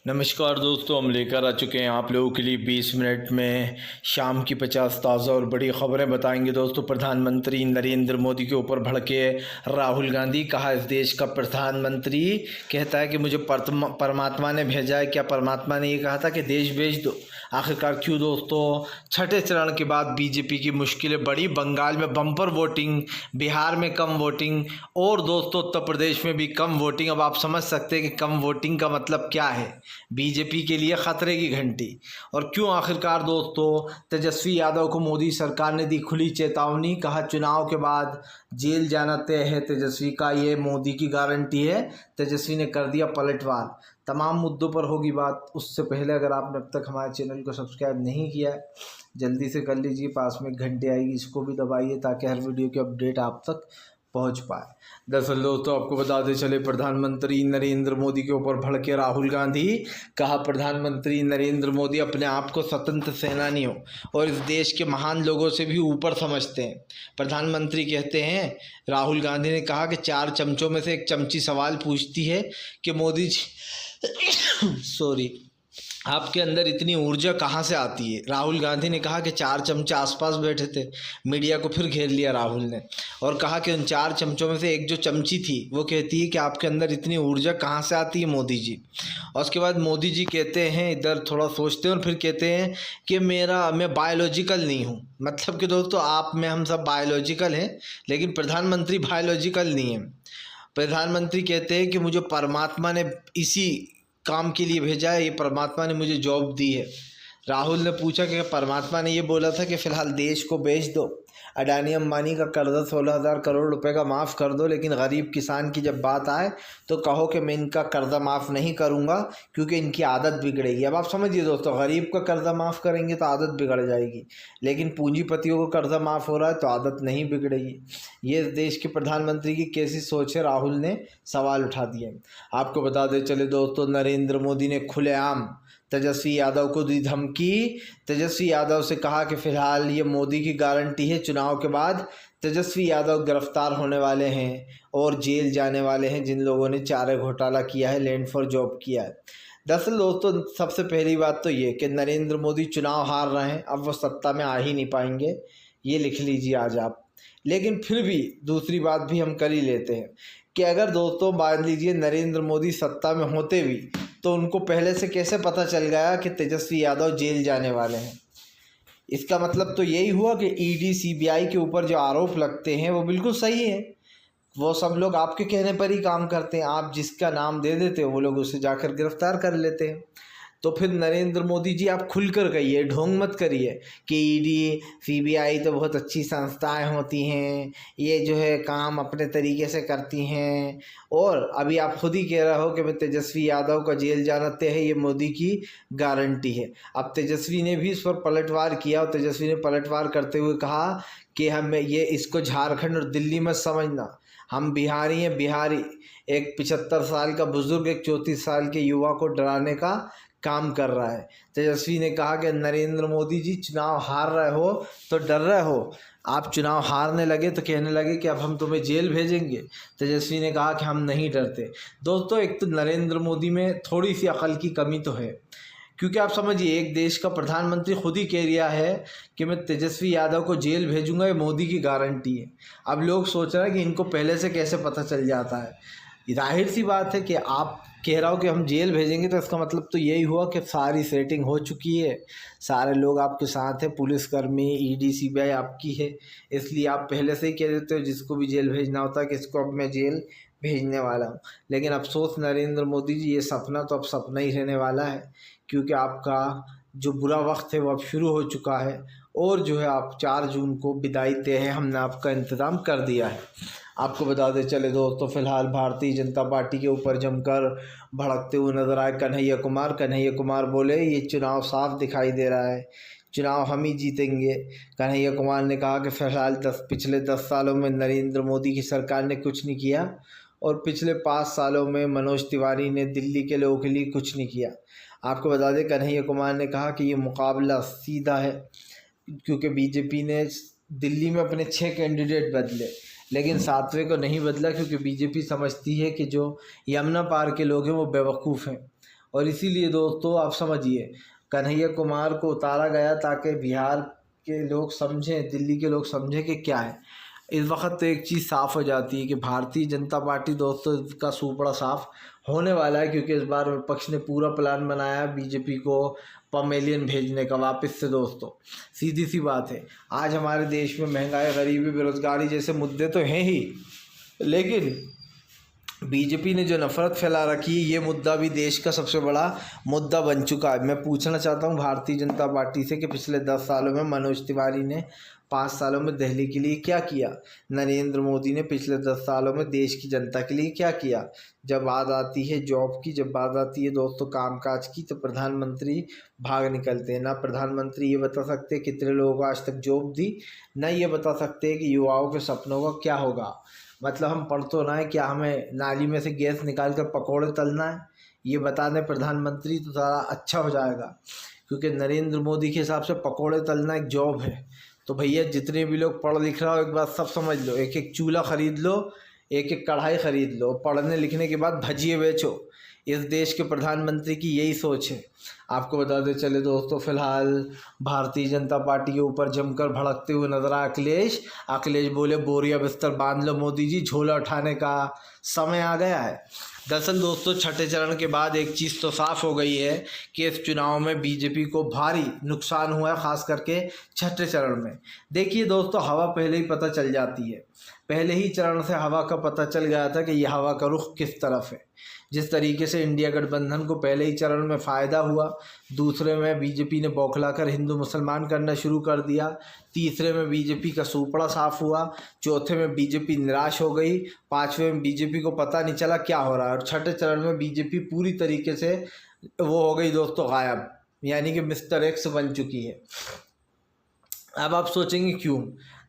नमस्कार दोस्तों, हम लेकर आ चुके हैं आप लोगों के लिए 20 मिनट में शाम की 50 ताज़ा और बड़ी खबरें बताएंगे। दोस्तों, प्रधानमंत्री नरेंद्र मोदी के ऊपर भड़के राहुल गांधी। कहा, इस देश का प्रधानमंत्री कहता है कि मुझे परमात्मा ने भेजा है। क्या परमात्मा ने ये कहा था कि देश भेज दो? आखिरकार क्यों? दोस्तों, छठे चरण के बाद बीजेपी की मुश्किलें बढ़ी। बंगाल में बम्पर वोटिंग, बिहार में कम वोटिंग और दोस्तों उत्तर प्रदेश में भी कम वोटिंग। अब आप समझ सकते हैं कि कम वोटिंग का मतलब क्या है। बीजेपी के लिए खतरे की घंटी। और क्यों? आखिरकार दोस्तों, तेजस्वी यादव को मोदी सरकार ने दी खुली चेतावनी। कहा, चुनाव के बाद जेल जाना तय है तेजस्वी का, ये मोदी की गारंटी है। तेजस्वी ने कर दिया पलटवार। तमाम मुद्दों पर होगी बात। उससे पहले अगर आपने अब तक हमारे चैनल को सब्सक्राइब नहीं किया है, जल्दी से कर लीजिए। पास में एक घंटे आएगी, इसको भी दबाइए ताकि हर वीडियो की अपडेट आप तक पहुंच पाए। दरअसल दोस्तों, आपको बताते चले, प्रधानमंत्री नरेंद्र मोदी के ऊपर भड़के राहुल गांधी। कहा, प्रधानमंत्री नरेंद्र मोदी अपने आप को स्वतंत्र सेनानी हो और इस देश के महान लोगों से भी ऊपर समझते हैं। प्रधानमंत्री कहते हैं, राहुल गांधी ने कहा कि 4 चमचों में से एक चमची सवाल पूछती है कि मोदी जी सॉरी, आपके अंदर इतनी ऊर्जा कहाँ से आती है? राहुल गांधी ने कहा कि 4 चमचे आसपास बैठे थे। मीडिया को फिर घेर लिया राहुल ने और कहा कि उन 4 चमचों में से एक जो चमची थी वो कहती है कि आपके अंदर इतनी ऊर्जा कहाँ से आती है मोदी जी। और उसके बाद मोदी जी कहते हैं, इधर थोड़ा सोचते हैं और फिर कहते हैं कि मैं बायोलॉजिकल नहीं हूँ। मतलब कि दोस्तों, आप में हम सब बायोलॉजिकल हैं, लेकिन प्रधानमंत्री बायोलॉजिकल नहीं है। प्रधानमंत्री कहते हैं कि मुझे परमात्मा ने इसी काम के लिए भेजा है, ये परमात्मा ने मुझे जॉब दी है। राहुल ने पूछा कि परमात्मा ने ये बोला था कि फ़िलहाल देश को बेच दो, अडानी अंबानी का कर्जा 16,000 करोड़ रुपए का माफ़ कर दो, लेकिन गरीब किसान की जब बात आए तो कहो कि मैं इनका कर्जा माफ़ नहीं करूंगा क्योंकि इनकी आदत बिगड़ेगी। अब आप समझिए दोस्तों, गरीब का कर्जा माफ़ करेंगे तो आदत बिगड़ जाएगी, लेकिन पूंजीपतियों को कर्जा माफ़ हो रहा है तो आदत नहीं बिगड़ेगी। ये देश के प्रधानमंत्री की कैसी सोच है? राहुल ने सवाल उठा दिए। आपको बता दें चले दोस्तों, नरेंद्र मोदी ने खुलेआम तेजस्वी यादव को दी धमकी। तेजस्वी यादव से कहा कि फ़िलहाल ये मोदी की गारंटी है, चुनाव के बाद तेजस्वी यादव गिरफ्तार होने वाले हैं और जेल जाने वाले हैं जिन लोगों ने चारा घोटाला किया है, लैंड फॉर जॉब किया है। दरअसल दोस्तों, सबसे पहली बात तो ये कि नरेंद्र मोदी चुनाव हार रहे हैं, अब वो सत्ता में आ ही नहीं पाएंगे, ये लिख लीजिए आज आप। लेकिन फिर भी दूसरी बात भी हम कर ही लेते हैं कि अगर दोस्तों मान लीजिए नरेंद्र मोदी सत्ता में होते भी तो उनको पहले से कैसे पता चल गया कि तेजस्वी यादव जेल जाने वाले हैं? इसका मतलब तो यही हुआ कि ईडी सीबीआई के ऊपर जो आरोप लगते हैं वो बिल्कुल सही है। वो सब लोग आपके कहने पर ही काम करते हैं, आप जिसका नाम दे देते हो वो लोग उसे जाकर गिरफ्तार कर लेते हैं। तो फिर नरेंद्र मोदी जी, आप खुलकर कहिए, ढोंग मत करिए कि ईडी सीबीआई तो बहुत अच्छी संस्थाएं होती हैं, ये जो है काम अपने तरीके से करती हैं। और अभी आप खुद ही कह रहे हो कि मैं तेजस्वी यादव का जेल जाना तय है, ये मोदी की गारंटी है। अब तेजस्वी ने भी इस पर पलटवार किया और तेजस्वी ने पलटवार करते हुए कहा कि हमें ये इसको झारखंड और दिल्ली मत समझना, हम बिहारी हैं, बिहारी। एक 75 साल का बुजुर्ग एक 34 साल के युवा को डराने का काम कर रहा है। तेजस्वी ने कहा कि नरेंद्र मोदी जी, चुनाव हार रहे हो तो डर रहे हो, आप चुनाव हारने लगे तो कहने लगे कि अब हम तुम्हें जेल भेजेंगे। तेजस्वी ने कहा कि हम नहीं डरते। दोस्तों, एक तो नरेंद्र मोदी में थोड़ी सी अकल की कमी तो है, क्योंकि आप समझिए, एक देश का प्रधानमंत्री खुद ही कह रहा है कि मैं तेजस्वी यादव को जेल भेजूंगा, ये मोदी की गारंटी है। अब लोग सोच रहे हैं कि इनको पहले से कैसे पता चल जाता है। जाहिर सी बात है कि आप कह रहा हो कि हम जेल भेजेंगे तो इसका मतलब तो यही हुआ कि सारी सेटिंग हो चुकी है, सारे लोग आपके साथ हैं, पुलिसकर्मी, ईडी सीबीआई आपकी है, इसलिए आप पहले से ही कह देते हो जिसको भी जेल भेजना होता है कि इसको अब मैं जेल भेजने वाला हूँ। लेकिन अफसोस नरेंद्र मोदी जी, ये सपना तो अब सपना ही रहने वाला है, क्योंकि आपका जो बुरा वक्त है वो अब शुरू हो चुका है और जो है आप 4 जून को विदाई तय है, हमने आपका इंतज़ाम कर दिया है। आपको बता दें चले दोस्तों, फिलहाल भारतीय जनता पार्टी के ऊपर जमकर भड़कते हुए नजर आए कन्हैया कुमार। कन्हैया कुमार बोले, ये चुनाव साफ दिखाई दे रहा है, चुनाव हम ही जीतेंगे। कन्हैया कुमार ने कहा कि फिलहाल पिछले 10 सालों में नरेंद्र मोदी की सरकार ने कुछ नहीं किया और पिछले 5 सालों में मनोज तिवारी ने दिल्ली के लोगों के लिए कुछ नहीं किया। आपको बता दें, कन्हैया कुमार ने कहा कि ये मुकाबला सीधा है, क्योंकि बीजेपी ने दिल्ली में अपने 6 कैंडिडेट बदले, लेकिन 7वें को नहीं बदला, क्योंकि बीजेपी समझती है कि जो यमुना पार के लोग हैं वो बेवकूफ़ हैं और इसीलिए दोस्तों आप समझिए, कन्हैया कुमार को उतारा गया ताकि बिहार के लोग समझें, दिल्ली के लोग समझें कि क्या है। इस वक्त तो एक चीज़ साफ़ हो जाती है कि भारतीय जनता पार्टी दोस्तों का सूपड़ा साफ होने वाला है, क्योंकि इस बार विपक्ष ने पूरा प्लान बनाया बीजेपी को पमेलियन भेजने का वापस से। दोस्तों सीधी सी बात है, आज हमारे देश में महंगाई, गरीबी, बेरोजगारी जैसे मुद्दे तो हैं ही, लेकिन बीजेपी ने जो नफ़रत फैला रखी है, ये मुद्दा भी देश का सबसे बड़ा मुद्दा बन चुका है। मैं पूछना चाहता हूँ भारतीय जनता पार्टी से कि पिछले 10 सालों में मनोज तिवारी ने 5 सालों में दिल्ली के लिए क्या किया, नरेंद्र मोदी ने पिछले 10 सालों में देश की जनता के लिए क्या किया। जब बात आती है जॉब की, जब बात आती है दोस्तों कामकाज की, तो प्रधानमंत्री भाग निकलते हैं। ना प्रधानमंत्री ये बता सकते कितने लोगों को आज तक जॉब दी, ना ये बता सकते कि युवाओं के सपनों का क्या होगा। मतलब हम पढ़ तो ना है, क्या हमें नाली में से गैस निकाल कर पकौड़े तलना है, ये बता दें प्रधानमंत्री तो ज़्यादा अच्छा हो जाएगा। क्योंकि नरेंद्र मोदी के हिसाब से पकौड़े तलना एक जॉब है। तो भैया जितने भी लोग पढ़ लिख रहा हो, एक बात सब समझ लो, एक एक चूल्हा ख़रीद लो, एक एक कढ़ाई ख़रीद लो, पढ़ने लिखने के बाद भजिए बेचो। इस देश के प्रधानमंत्री की यही सोच है। आपको बताते चले दोस्तों, फिलहाल भारतीय जनता पार्टी के ऊपर जमकर भड़कते हुए नजर आए अखिलेश बोले बोरिया बिस्तर बांध लो मोदी जी, झोला उठाने का समय आ गया है। दरअसल दोस्तों छठे चरण के बाद एक चीज़ तो साफ हो गई है कि इस चुनाव में बीजेपी को भारी नुकसान हुआ है, ख़ास करके छठे चरण में। देखिए दोस्तों, हवा पहले ही पता चल जाती है, पहले ही चरण से हवा का पता चल गया था कि यह हवा का रुख किस तरफ है। जिस तरीके से इंडिया गठबंधन को पहले ही चरण में फ़ायदा हुआ, दूसरे में बीजेपी ने बौखलाकर हिंदू मुसलमान करना शुरू कर दिया, तीसरे में बीजेपी का सूपड़ा साफ हुआ, चौथे में बीजेपी निराश हो गई, पाँचवें में बीजेपी को पता नहीं चला क्या हो रहा है, और छठे चरण में बीजेपी पूरी तरीके से वो हो गई दोस्तों गायब, यानी कि मिस्टर एक्स बन चुकी है। अब आप सोचेंगे क्यों?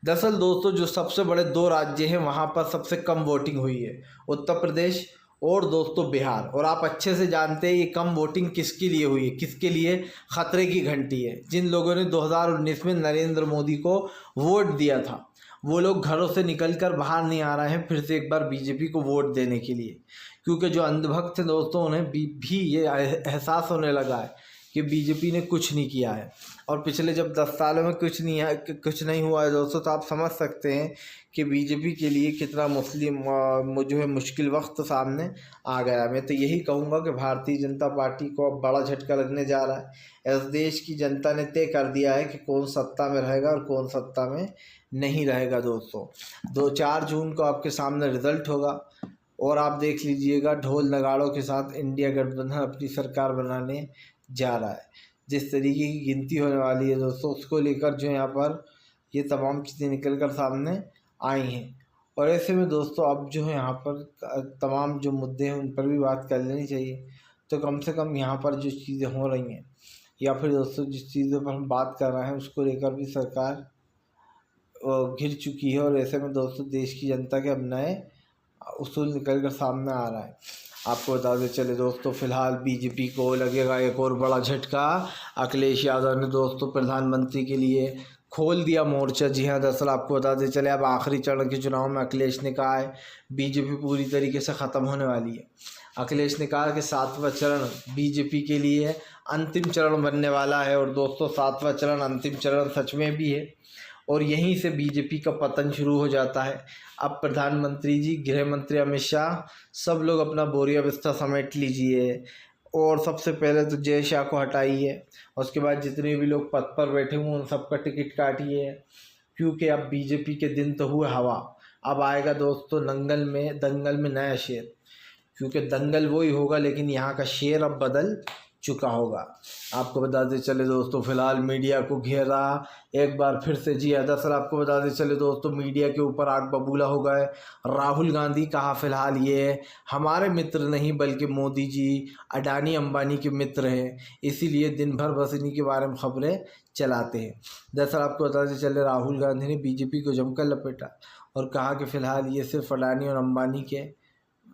दरअसल दोस्तों जो सबसे बड़े 2 राज्य हैं वहाँ पर सबसे कम वोटिंग हुई है, उत्तर प्रदेश और दोस्तों बिहार। और आप अच्छे से जानते हैं ये कम वोटिंग किसके लिए हुई है, किसके लिए खतरे की घंटी है। जिन लोगों ने 2019 में नरेंद्र मोदी को वोट दिया था, वो लोग घरों से निकलकर बाहर नहीं आ रहे हैं फिर से एक बार बीजेपी को वोट देने के लिए, क्योंकि जो अंधभक्त थे दोस्तों उन्हें भी ये एहसास होने लगा है कि बीजेपी ने कुछ नहीं किया है। और पिछले जब 10 सालों में कुछ नहीं हुआ है दोस्तों, तो आप समझ सकते हैं कि बीजेपी के लिए कितना जो है मुश्किल वक्त सामने आ गया। मैं तो यही कहूँगा कि भारतीय जनता पार्टी को अब बड़ा झटका लगने जा रहा है। इस देश की जनता ने तय कर दिया है कि कौन सत्ता में रहेगा और कौन सत्ता में नहीं रहेगा। दोस्तों 4 जून को आपके सामने रिजल्ट होगा और आप देख लीजिएगा ढोल नगाड़ों के साथ इंडिया गठबंधन अपनी सरकार बनाने जा रहा है। जिस तरीके की गिनती होने वाली है दोस्तों, उसको लेकर जो यहाँ पर ये तमाम चीज़ें निकल कर सामने आई हैं। और ऐसे में दोस्तों अब जो है यहाँ पर तमाम जो मुद्दे हैं उन पर भी बात कर लेनी चाहिए। तो कम से कम यहाँ पर जो चीज़ें हो रही हैं या फिर दोस्तों जिस चीज़ों पर हम बात कर रहे हैं उसको लेकर भी सरकार घिर चुकी है। और ऐसे में दोस्तों देश की जनता के अब नए उसूल निकल कर सामने आ रहा है। आपको बताते चले दोस्तों, फिलहाल बीजेपी को लगेगा एक और बड़ा झटका। अखिलेश यादव ने दोस्तों प्रधानमंत्री के लिए खोल दिया मोर्चा। जी हाँ, दरअसल आपको बताते चले अब आखिरी चरण के चुनाव में अखिलेश ने कहा है बीजेपी पूरी तरीके से ख़त्म होने वाली है। अखिलेश ने कहा कि 7वां चरण बीजेपी के लिए अंतिम चरण बनने वाला है। और दोस्तों 7वां चरण अंतिम चरण सच में भी है और यहीं से बीजेपी का पतन शुरू हो जाता है। अब प्रधानमंत्री जी, गृह मंत्री अमित शाह, सब लोग अपना बोरिया बिस्तर समेट लीजिए और सबसे पहले तो जय शाह को हटाइए। उसके बाद जितने भी लोग पद पर बैठे हुए उन सबका टिकट काटिए, क्योंकि अब बीजेपी के दिन तो हुए हवा। अब आएगा दोस्तों दंगल में नया शेर, क्योंकि दंगल वही होगा लेकिन यहाँ का शेर अब बदल चुका होगा। आपको बताते चले दोस्तों, फिलहाल मीडिया को घेरा एक बार फिर से। जी दरअसल आपको बताते चले दोस्तों, मीडिया के ऊपर आग बबूला हो गए राहुल गांधी। कहा फिलहाल ये हमारे मित्र नहीं बल्कि मोदी जी अडानी अंबानी के मित्र हैं, इसीलिए दिन भर बस इन्हीं के बारे में खबरें चलाते हैं। दरअसल आपको बताते चले राहुल गांधी ने बीजेपी को जमकर लपेटा और कहा कि फ़िलहाल ये सिर्फ अडानी और अंबानी के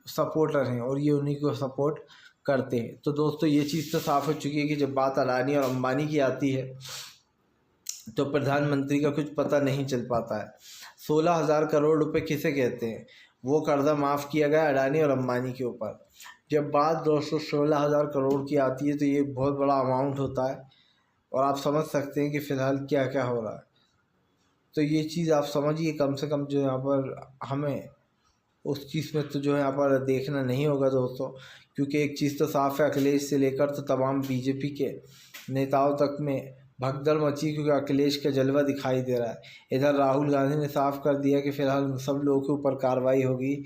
सपोर्टर हैं और ये उन्हीं को सपोर्ट करते हैं। तो दोस्तों ये चीज़ तो साफ़ हो चुकी है कि जब बात अडानी और अंबानी की आती है तो प्रधानमंत्री का कुछ पता नहीं चल पाता है। 16,000 करोड़ रुपए किसे कहते हैं? वो कर्जा माफ़ किया गया अडानी और अंबानी के ऊपर। जब बात दोस्तों 16,000 करोड़ की आती है तो ये बहुत बड़ा अमाउंट होता है और आप समझ सकते हैं कि फ़िलहाल क्या क्या हो रहा है। तो ये चीज़ आप समझिए, कम से कम जो यहाँ पर हमें उस चीज़ में तो जो है यहाँ पर देखना नहीं होगा दोस्तों, क्योंकि एक चीज़ तो साफ है, अखिलेश से लेकर तो तमाम बीजेपी के नेताओं तक में भगदड़ मची, क्योंकि अखिलेश का जलवा दिखाई दे रहा है। इधर राहुल गांधी ने साफ कर दिया कि फ़िलहाल उन सब लोगों के ऊपर कार्रवाई होगी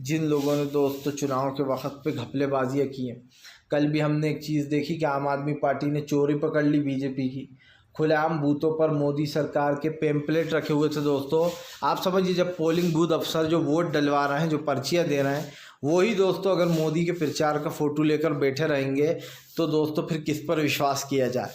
जिन लोगों ने दोस्तों चुनाव के वक्त पे घपलेबाजियाँ की हैं। कल भी हमने एक चीज़ देखी कि आम आदमी पार्टी ने चोरी पकड़ ली बीजेपी की, खुलेआम बूथों पर मोदी सरकार के पेम्पलेट रखे हुए थे दोस्तों। आप समझिए, जब पोलिंग बूथ अफसर जो वोट डलवा रहे हैं, जो पर्चियाँ दे रहे हैं, वही दोस्तों अगर मोदी के प्रचार का फ़ोटो लेकर बैठे रहेंगे तो दोस्तों फिर किस पर विश्वास किया जाए।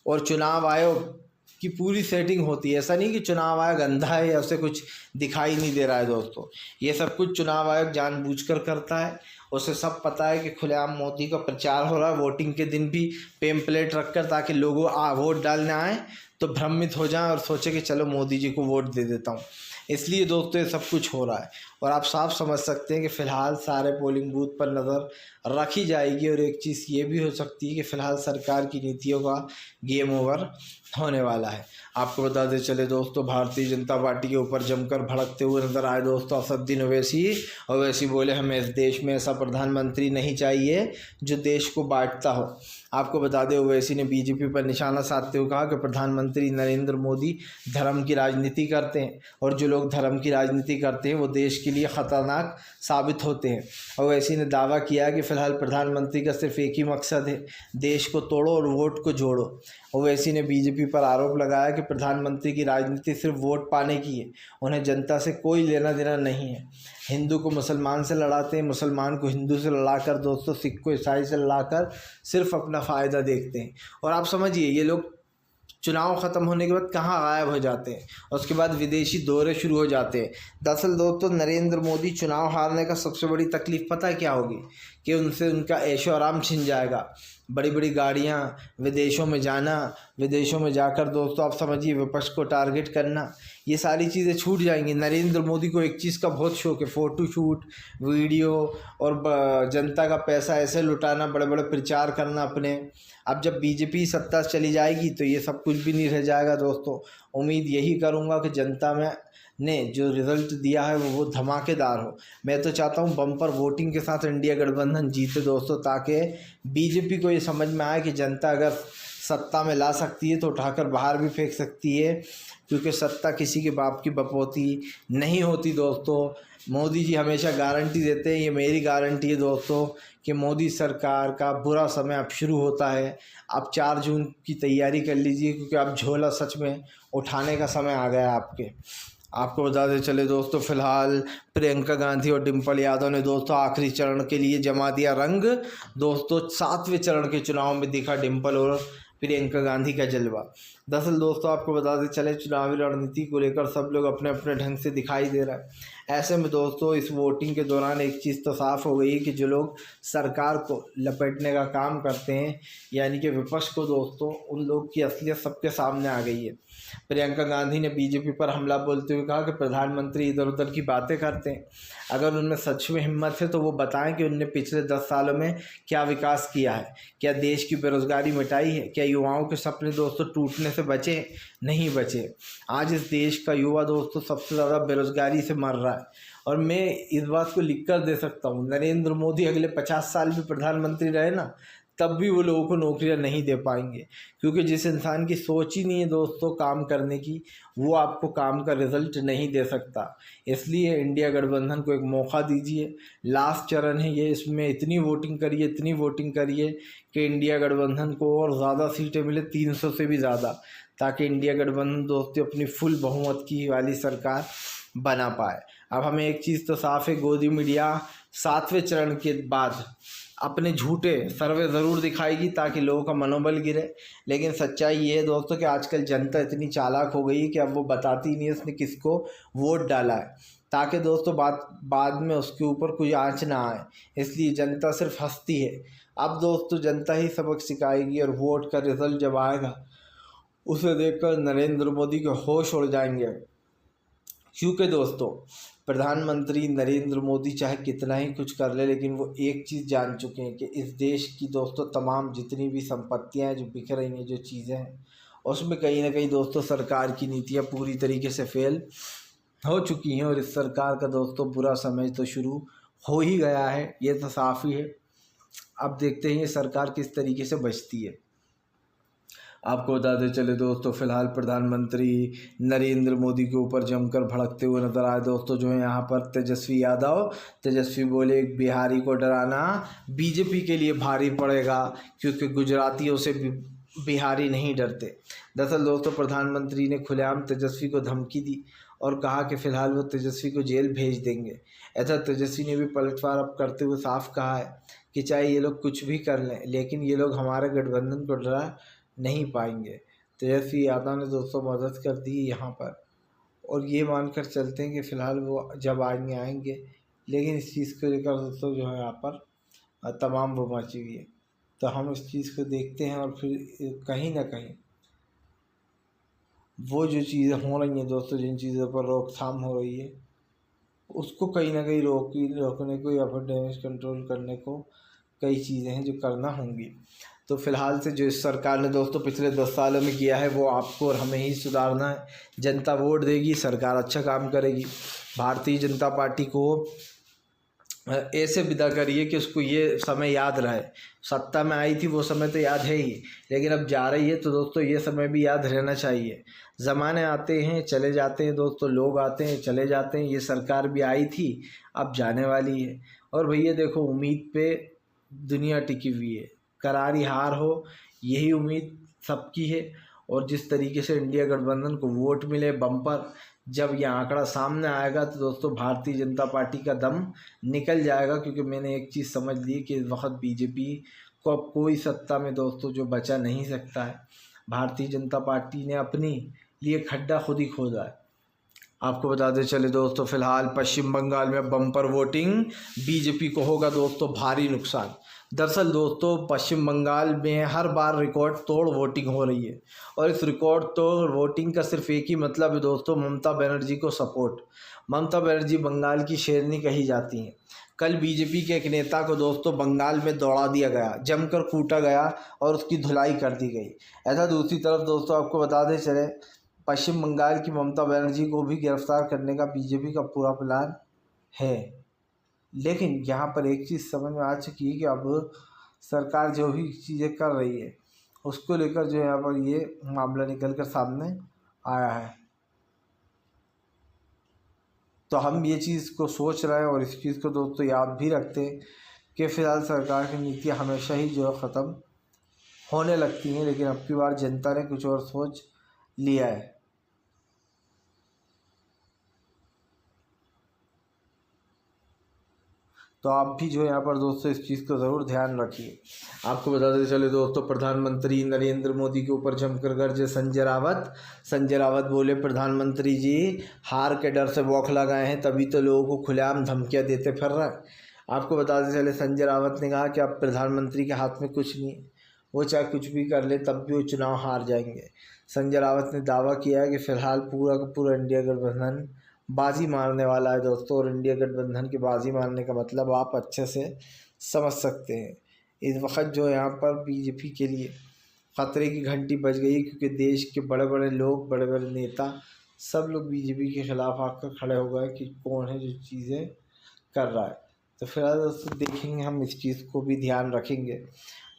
और चुनाव आयोग की पूरी सेटिंग होती है, ऐसा नहीं कि चुनाव आयोग अंधा है या उसे कुछ दिखाई नहीं दे रहा है दोस्तों। ये सब कुछ चुनाव आयोग जानबूझकर करता है, उसे सब पता है कि खुलेआम मोदी का प्रचार हो रहा है। वोटिंग के दिन भी पेम्पलेट रखकर, ताकि लोगों वोट डालने आए तो भ्रमित हो जाएं और सोचे कि चलो मोदी जी को वोट दे देता हूँ। इसलिए दोस्तों ये सब कुछ हो रहा है और आप साफ समझ सकते हैं कि फ़िलहाल सारे पोलिंग बूथ पर नज़र रखी जाएगी। और एक चीज़ ये भी हो सकती है कि फ़िलहाल सरकार की नीतियों का गेम ओवर होने वाला है। आपको बताते चले दोस्तों, भारतीय जनता पार्टी के ऊपर जमकर भड़कते हुए नजर आए दोस्तों असदुद्दीन ओवैसी। ओवैसी बोले हमें इस देश में ऐसा प्रधानमंत्री नहीं चाहिए जो देश को बांटता हो। आपको बता दें, ओवैसी ने बीजेपी पर निशाना साधते हुए कहा कि प्रधानमंत्री नरेंद्र मोदी धर्म की राजनीति करते हैं और जो लोग धर्म की राजनीति करते हैं वो देश के लिए ख़तरनाक साबित होते हैं। ओवैसी ने दावा किया कि फ़िलहाल प्रधानमंत्री का सिर्फ एक ही मकसद है, देश को तोड़ो और वोट को जोड़ो। ओवैसी ने बीजेपी पर आरोप लगाया कि प्रधानमंत्री की राजनीति सिर्फ वोट पाने की है, उन्हें जनता से कोई लेना देना नहीं है। हिंदू को मुसलमान से लड़ाते हैं, मुसलमान को हिंदू से लड़ाकर दोस्तों सिख को ईसाई से लड़ाकर सिर्फ अपना फ़ायदा देखते हैं। और आप समझिए, ये लोग चुनाव ख़त्म होने के बाद कहाँ गायब हो जाते हैं और उसके बाद विदेशी दौरे शुरू हो जाते हैं। दरअसल दोस्तों, नरेंद्र मोदी चुनाव हारने का सबसे बड़ी तकलीफ़ पता है क्या होगी? कि उनसे उनका ऐशो आराम छिन जाएगा। बड़ी बड़ी गाड़ियाँ, विदेशों में जाना, विदेशों में जाकर दोस्तों आप समझिए विपक्ष को टारगेट करना, ये सारी चीज़ें छूट जाएंगी। नरेंद्र मोदी को एक चीज़ का बहुत शौक है, फ़ोटो शूट, वीडियो और जनता का पैसा ऐसे लुटाना, बड़े बड़े प्रचार करना अपने। अब जब बीजेपी सत्ता चली जाएगी तो ये सब कुछ भी नहीं रह जाएगा दोस्तों। उम्मीद यही करूँगा कि जनता में ने जो रिज़ल्ट दिया है वो धमाकेदार हो। मैं तो चाहता हूँ बम्पर वोटिंग के साथ इंडिया गठबंधन जीते दोस्तों, ताकि बीजेपी को ये समझ में आए कि जनता अगर सत्ता में ला सकती है तो उठाकर बाहर भी फेंक सकती है, क्योंकि सत्ता किसी के बाप की बपौती नहीं होती दोस्तों। मोदी जी हमेशा गारंटी देते हैं, ये मेरी गारंटी है दोस्तों, कि मोदी सरकार का बुरा समय अब शुरू होता है। आप 4 जून की तैयारी कर लीजिए, क्योंकि अब झोला सच में उठाने का समय आ गया है आपके। आपको बताते चले दोस्तों, फिलहाल प्रियंका गांधी और डिम्पल यादव ने दोस्तों आखिरी चरण के लिए जमा दिया रंग। दोस्तों 7वें चरण के चुनाव में दिखा डिम्पल और प्रियंका गांधी का जलवा। दरअसल दोस्तों आपको बताते चले, चुनावी रणनीति को लेकर सब लोग अपने अपने ढंग से दिखाई दे रहा है। ऐसे में दोस्तों इस वोटिंग के दौरान एक चीज़ तो साफ़ हो गई कि जो लोग सरकार को लपेटने का काम करते हैं, यानी कि विपक्ष को दोस्तों, उन लोग की असलियत सबके सामने आ गई है। प्रियंका गांधी ने बीजेपी पर हमला बोलते हुए कहा कि प्रधानमंत्री इधर उधर की बातें करते हैं, अगर उनमें सच में हिम्मत है तो वो बताएं कि उनने पिछले 10 सालों में क्या विकास किया है, क्या देश की बेरोज़गारी मिटाई है, क्या युवाओं के सपने दोस्तों टूटने से बचे नहीं बचे। आज इस देश का युवा दोस्तों सबसे ज़्यादा बेरोज़गारी से मर रहा है और मैं इस बात को लिख कर दे सकता हूँ, नरेंद्र मोदी अगले 50 साल भी प्रधानमंत्री रहे ना, तब भी वो लोगों को नौकरियां नहीं दे पाएंगे, क्योंकि जिस इंसान की सोच ही नहीं है दोस्तों काम करने की, वो आपको काम का रिजल्ट नहीं दे सकता। इसलिए इंडिया गठबंधन को एक मौका दीजिए, लास्ट चरण है ये, इसमें इतनी वोटिंग करिए, इतनी वोटिंग करिए कि इंडिया गठबंधन को और ज़्यादा सीटें मिले, 300 से भी ज़्यादा, ताकि इंडिया गठबंधन दोस्तों अपनी फुल बहुमत की वाली सरकार बना पाए। अब हमें एक चीज़ तो साफ है, गोदी मीडिया 7वें चरण के बाद अपने झूठे सर्वे ज़रूर दिखाएगी ताकि लोगों का मनोबल गिरे, लेकिन सच्चाई ये है दोस्तों कि आजकल जनता इतनी चालाक हो गई है कि अब वो बताती नहीं है उसने किसको वोट डाला है, ताकि दोस्तों बाद में उसके ऊपर कोई आँच ना आए, इसलिए जनता सिर्फ हंसती है। अब दोस्तों जनता ही सबक सिखाएगी और वोट का रिज़ल्ट जब आएगा उसे देखकर नरेंद्र मोदी के होश उड़ जाएंगे। क्योंकि दोस्तों प्रधानमंत्री नरेंद्र मोदी चाहे कितना ही कुछ कर ले, लेकिन वो एक चीज़ जान चुके हैं कि इस देश की दोस्तों तमाम जितनी भी संपत्तियां हैं जो बिक रही हैं, जो चीज़ें हैं, उसमें कहीं ना कहीं दोस्तों सरकार की नीतियां पूरी तरीके से फेल हो चुकी हैं। और इस सरकार का दोस्तों बुरा समय तो शुरू हो ही गया है, ये तो साफ ही है। अब देखते हैं ये सरकार किस तरीके से बचती है। आपको बताते चले दोस्तों, फिलहाल प्रधानमंत्री नरेंद्र मोदी के ऊपर जमकर भड़कते हुए नजर आए दोस्तों। जो है यहाँ पर तेजस्वी बोले बिहारी को डराना बीजेपी के लिए भारी पड़ेगा, क्योंकि गुजरातियों से बिहारी नहीं डरते। दरअसल दोस्तों प्रधानमंत्री ने खुलेआम तेजस्वी को धमकी दी और कहा कि फिलहाल वो तेजस्वी को जेल भेज देंगे। ऐसा तेजस्वी ने भी पलटवार अब करते हुए साफ कहा है कि चाहे ये लोग कुछ भी कर लें, लेकिन ये लोग हमारे गठबंधन को डरा नहीं पाएंगे। तेजस्वी यादव ने दोस्तों मदद कर दी यहाँ पर, और ये मानकर चलते हैं कि फ़िलहाल वो जब आएंगे, लेकिन इस चीज़ को लेकर दोस्तों जो है यहाँ पर तमाम वो मची हुई है। तो हम इस चीज़ को देखते हैं और फिर कहीं ना कहीं वो जो चीज़ें हो रही हैं दोस्तों, जिन चीज़ों पर रोकथाम हो रही है, उसको कहीं ना कहीं रोकने को या फिर डैमेज कंट्रोल करने को कई चीज़ें हैं जो करना होंगी। तो फिलहाल से जो इस सरकार ने दोस्तों पिछले 10 सालों में किया है वो आपको और हमें ही सुधारना है। जनता वोट देगी, सरकार अच्छा काम करेगी। भारतीय जनता पार्टी को ऐसे विदा करिए कि उसको ये समय याद रहे। सत्ता में आई थी वो समय तो याद है ही, लेकिन अब जा रही है तो दोस्तों ये समय भी याद रहना चाहिए। ज़माने आते हैं चले जाते हैं दोस्तों, लोग आते हैं चले जाते हैं। ये सरकार भी आई थी, अब जाने वाली है। और भैया देखो, उम्मीद पे दुनिया टिकी हुई है, करारी हार हो यही उम्मीद सबकी है। और जिस तरीके से इंडिया गठबंधन को वोट मिले बम्पर, जब यह आंकड़ा सामने आएगा तो दोस्तों भारतीय जनता पार्टी का दम निकल जाएगा। क्योंकि मैंने एक चीज़ समझ ली कि इस वक्त बीजेपी को अब कोई सत्ता में दोस्तों जो बचा नहीं सकता है। भारतीय जनता पार्टी ने अपनी लिए खड्डा खुद ही खोदा है। आपको बताते चले दोस्तों, फिलहाल पश्चिम बंगाल में बम्पर वोटिंग, बीजेपी को होगा दोस्तों भारी नुकसान। दरअसल दोस्तों पश्चिम बंगाल में हर बार रिकॉर्ड तोड़ वोटिंग हो रही है, और इस रिकॉर्ड तोड़ वोटिंग का सिर्फ एक ही मतलब है दोस्तों, ममता बनर्जी को सपोर्ट। ममता बनर्जी बंगाल की शेरनी कही जाती हैं। कल बीजेपी के एक नेता को दोस्तों बंगाल में दौड़ा दिया गया, जमकर कूटा गया और उसकी धुलाई कर दी गई। ऐसा दूसरी तरफ दोस्तों आपको बताते चले, पश्चिम बंगाल की ममता बनर्जी को भी गिरफ्तार करने का बीजेपी का पूरा प्लान है। लेकिन यहाँ पर एक चीज़ समझ में आ चुकी है कि अब सरकार जो भी चीज़ें कर रही है उसको लेकर जो यहाँ पर ये मामला निकल कर सामने आया है। तो हम ये चीज़ को सोच रहे हैं और इस चीज़ को दोस्तों याद भी रखते हैं कि फ़िलहाल सरकार की नीतियाँ हमेशा ही जो है ख़त्म होने लगती हैं, लेकिन अब की बार जनता ने कुछ और सोच लिया है। तो आप भी जो है यहाँ पर दोस्तों इस चीज़ को ज़रूर ध्यान रखिए। आपको बताते चले दोस्तों, प्रधानमंत्री नरेंद्र मोदी के ऊपर जमकर गरजे संजय रावत बोले, प्रधानमंत्री जी हार के डर से बौखला गए हैं, तभी तो लोगों को खुलेआम धमकियाँ देते फिर रहे हैं। आपको बताते चले संजय रावत ने कहा कि अब प्रधानमंत्री के हाथ में कुछ नहीं, वो चाहे कुछ भी कर ले तब भी वो चुनाव हार जाएंगे। संजय रावत ने दावा किया है कि फ़िलहाल पूरा का पूरा इंडिया गठबंधन बाजी मारने वाला है दोस्तों। और इंडिया गठबंधन की बाजी मारने का मतलब आप अच्छे से समझ सकते हैं। इस वक्त जो यहाँ पर बीजेपी के लिए ख़तरे की घंटी बज गई, क्योंकि देश के बड़े बड़े लोग, बड़े बड़े नेता सब लोग बीजेपी के ख़िलाफ़ आकर खड़े हो गए कि कौन है जो चीज़ें कर रहा है। तो फिलहाल दोस्तों देखेंगे, हम इस चीज़ को भी ध्यान रखेंगे।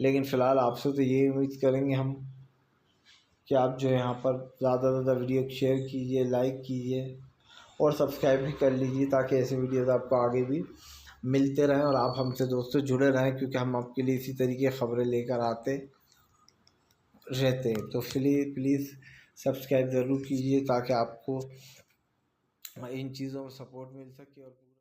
लेकिन फ़िलहाल आपसे तो ये उम्मीद करेंगे हम कि आप जो यहाँ पर ज़्यादा से ज़्यादा वीडियो शेयर कीजिए, लाइक कीजिए और सब्सक्राइब भी कर लीजिए, ताकि ऐसे वीडियोस आपको आगे भी मिलते रहें और आप हमसे दोस्तों जुड़े रहें, क्योंकि हम आपके लिए इसी तरीके ख़बरें लेकर आते रहते हैं। तो प्लीज़ सब्सक्राइब ज़रूर कीजिए ताकि आपको इन चीज़ों में सपोर्ट मिल सके और